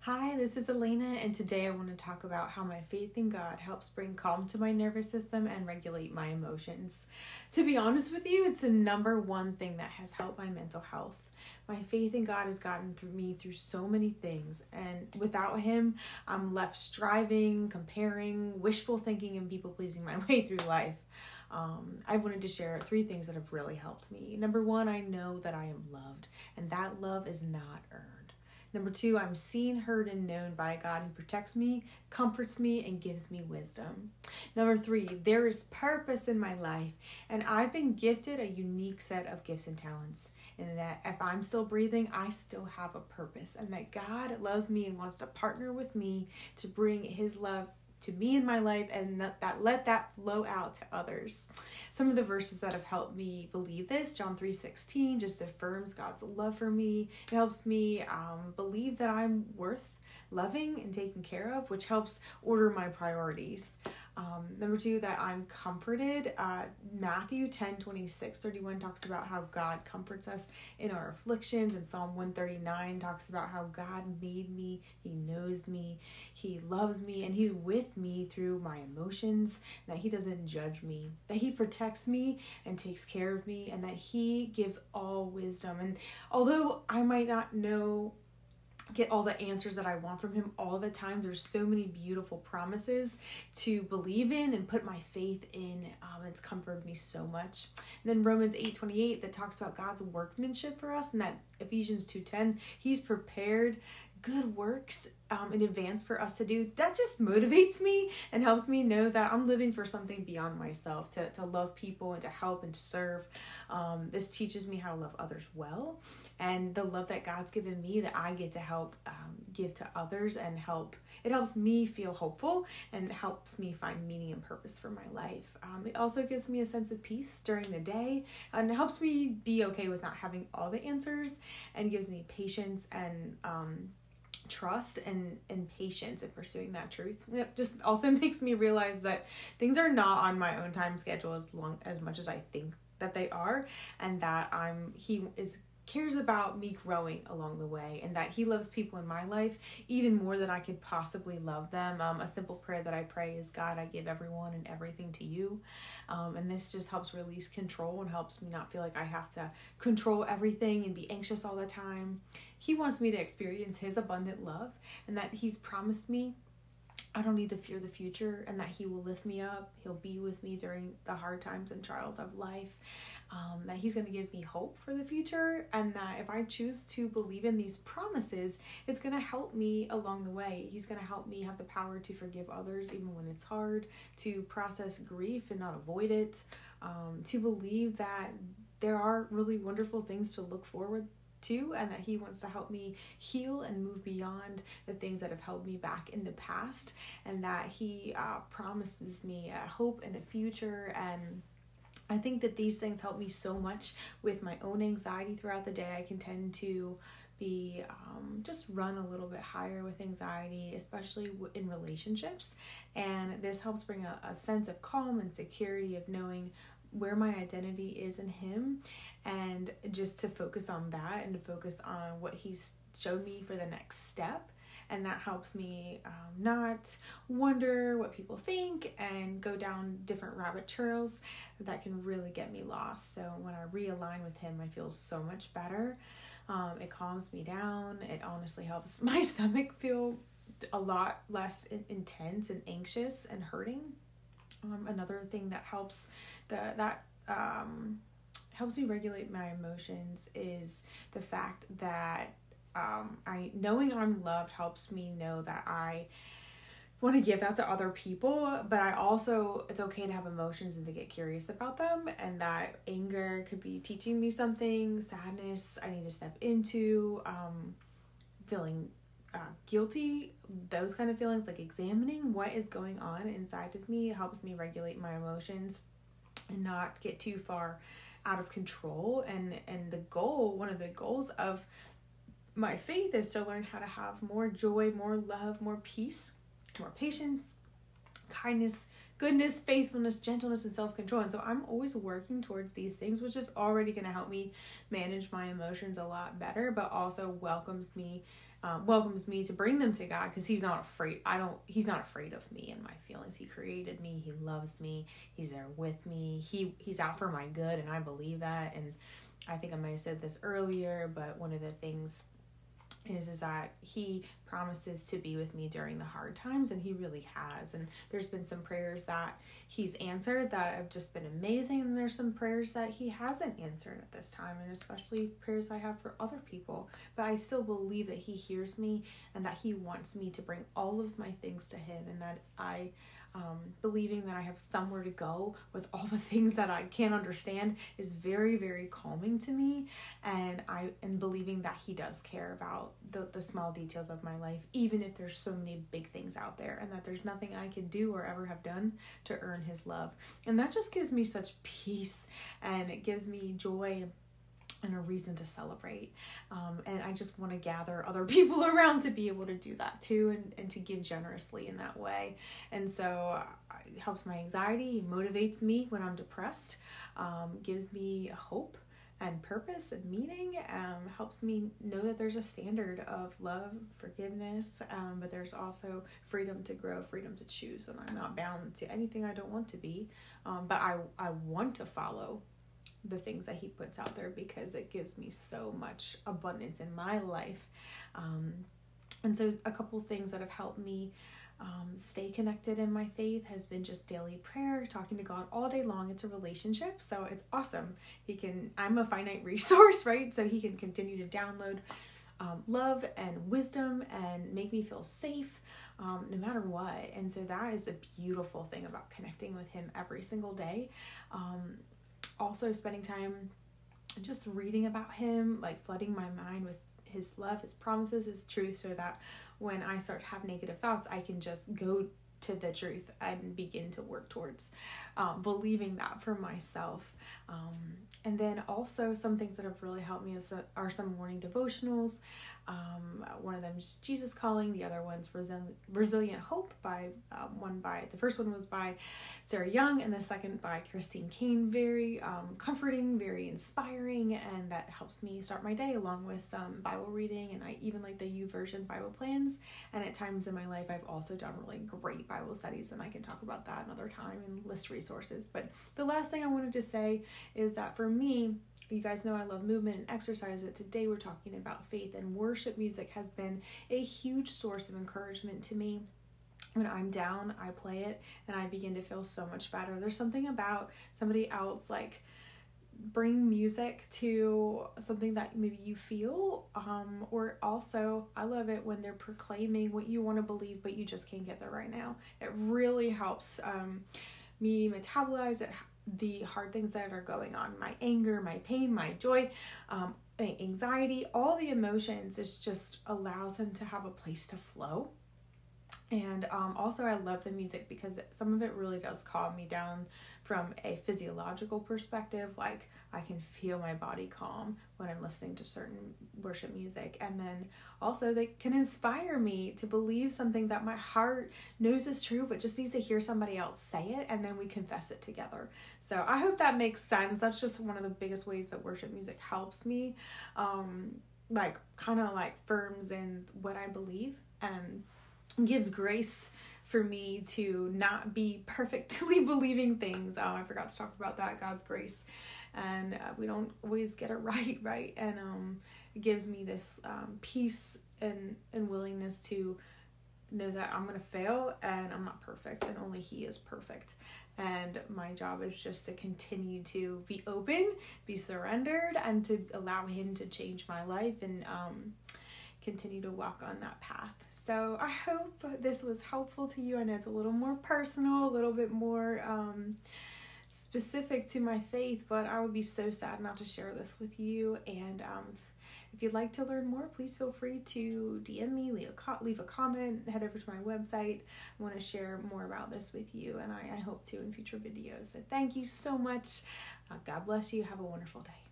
Hi, this is Elena, and today I want to talk about how my faith in God helps bring calm to my nervous system and regulate my emotions. To be honest with you, it's the number one thing that has helped my mental health. My faith in God has gotten me through so many things, and without Him, I'm left striving, comparing, wishful thinking, and people-pleasing my way through life. I wanted to share 3 things that have really helped me. Number 1, I know that I am loved, and that love is not earned. Number 2, I'm seen, heard, and known by a God who protects me, comforts me, and gives me wisdom. Number 3, there is purpose in my life, and I've been gifted a unique set of gifts and talents. And that if I'm still breathing, I still have a purpose, and that God loves me and wants to partner with me to bring His love to me in my life, and let that flow out to others. Some of the verses that have helped me believe this, John 3:16, just affirms God's love for me. It helps me believe that I'm worth loving and taken care of, which helps order my priorities. Number 2, that I'm comforted. Matthew 10:26-31 talks about how God comforts us in our afflictions, and Psalm 139 talks about how God made me, He knows me, He loves me, and He's with me through my emotions, that He doesn't judge me, that He protects me and takes care of me, and that He gives all wisdom. And although I might not get all the answers that I want from Him all the time, there's so many beautiful promises to believe in and put my faith in. It's comforted me so much. And then Romans 8:28 that talks about God's workmanship for us, and that Ephesians 2:10, He's prepared good works in advance for us to do. That just motivates me and helps me know that I'm living for something beyond myself, to love people and to help and to serve. This teaches me how to love others well, and the love that God's given me that I get to help give to others and help. It helps me feel hopeful, and it helps me find meaning and purpose for my life. It also gives me a sense of peace during the day, and it helps me be okay with not having all the answers, and gives me patience and trust and patience in pursuing that truth. It just also makes me realize that things are not on my own time schedule as much as I think that they are, and that He cares about me growing along the way, and that He loves people in my life even more than I could possibly love them. A simple prayer that I pray is, God, I give everyone and everything to You. And this just helps release control and helps me not feel like I have to control everything and be anxious all the time. He wants me to experience His abundant love, and that He's promised me I don't need to fear the future, and that He will lift me up. He'll be with me during the hard times and trials of life. That He's going to give me hope for the future, and that if I choose to believe in these promises, it's going to help me along the way. He's going to help me have the power to forgive others even when it's hard, to process grief and not avoid it, to believe that there are really wonderful things to look forward to, and that He wants to help me heal and move beyond the things that have held me back in the past, and that He promises me a hope and a future. And I think that these things help me so much with my own anxiety throughout the day. I can tend to be just run a little bit higher with anxiety, especially in relationships, and this helps bring a sense of calm and security of knowing where my identity is in Him, and just to focus on that and to focus on what He's showed me for the next step. And that helps me not wonder what people think and go down different rabbit trails that can really get me lost. So when I realign with Him, I feel so much better. It calms me down. It honestly helps my stomach feel a lot less intense and anxious and hurting. Another thing that helps helps me regulate my emotions is the fact that knowing I'm loved helps me know that I want to give that to other people, but it's okay to have emotions and to get curious about them, and that anger could be teaching me something, sadness I need to step into, feeling guilty, those kind of feelings, like examining what is going on inside of me helps me regulate my emotions and not get too far out of control. And one of the goals of my faith is to learn how to have more joy, more love, more peace, more patience, kindness, goodness, faithfulness, gentleness, and self-control. And so I'm always working towards these things, which is already going to help me manage my emotions a lot better, but also welcomes me to bring them to God, because he's not afraid of me and my feelings. He created me. He loves me. He's there with me. He's out for my good, and I believe that. And I think I might have said this earlier, but one of the things is that he promises to be with me during the hard times, and he really has. And there's been some prayers that he's answered that have just been amazing, and there's some prayers that he hasn't answered at this time, and especially prayers I have for other people. But I still believe that he hears me, and that he wants me to bring all of my things to him, and that believing that I have somewhere to go with all the things that I can't understand is very, very calming to me. And I am believing that he does care about the small details of my life, even if there's so many big things out there, and that there's nothing I can do or ever have done to earn his love. And that just gives me such peace, and it gives me joy and a reason to celebrate. And I just want to gather other people around to be able to do that too, and to give generously in that way. And so it helps my anxiety, motivates me when I'm depressed, gives me hope and purpose and meaning, helps me know that there's a standard of love, forgiveness, but there's also freedom to grow, freedom to choose, and I'm not bound to anything I don't want to be, but I want to follow the things that he puts out there, because it gives me so much abundance in my life. And so a couple things that have helped me stay connected in my faith has been just daily prayer, talking to God all day long. It's a relationship, so it's awesome. I'm a finite resource, right? So he can continue to download love and wisdom and make me feel safe, no matter what. And so that is a beautiful thing about connecting with him every single day. Also spending time just reading about him, like flooding my mind with his love, his promises, his truth, so that when I start to have negative thoughts, I can just go to the truth and begin to work towards believing that for myself. And then also some things that have really helped me are some morning devotionals. One of them is Jesus Calling. The other one's Resilient Hope the first one was by Sarah Young, and the second by Caine. Very comforting, very inspiring, and that helps me start my day, along with some Bible reading. And I even like the YouVersion Bible plans. And at times in my life, I've also done really great Bible studies, and I can talk about that another time and list resources. But the last thing I wanted to say is that for me, you guys know I love movement and exercise. That today we're talking about faith, and worship music has been a huge source of encouragement to me. When I'm down, I play it, and I begin to feel so much better. There's something about somebody else like bring music to something that maybe you feel, or also I love it when they're proclaiming what you want to believe, but you just can't get there right now. It really helps me metabolize it, the hard things that are going on, my anger, my pain, my joy, anxiety, all the emotions. It just allows him to have a place to flow. And also I love the music because some of it really does calm me down from a physiological perspective. Like I can feel my body calm when I'm listening to certain worship music. And then also they can inspire me to believe something that my heart knows is true, but just needs to hear somebody else say it, and then we confess it together. So I hope that makes sense. That's just one of the biggest ways that worship music helps me, like kind of like firms in what I believe, and gives grace for me to not be perfectly believing things. I forgot to talk about that, God's grace. And we don't always get it right? And it gives me this peace and willingness to know that I'm going to fail and I'm not perfect, and only He is perfect. And my job is just to continue to be open, be surrendered, and to allow Him to change my life and continue to walk on that path. So I hope this was helpful to you. I know it's a little more personal, a little bit more specific to my faith, but I would be so sad not to share this with you. And if you'd like to learn more, please feel free to DM me, leave a comment, head over to my website. I want to share more about this with you, and I hope to in future videos. So thank you so much. God bless you. Have a wonderful day.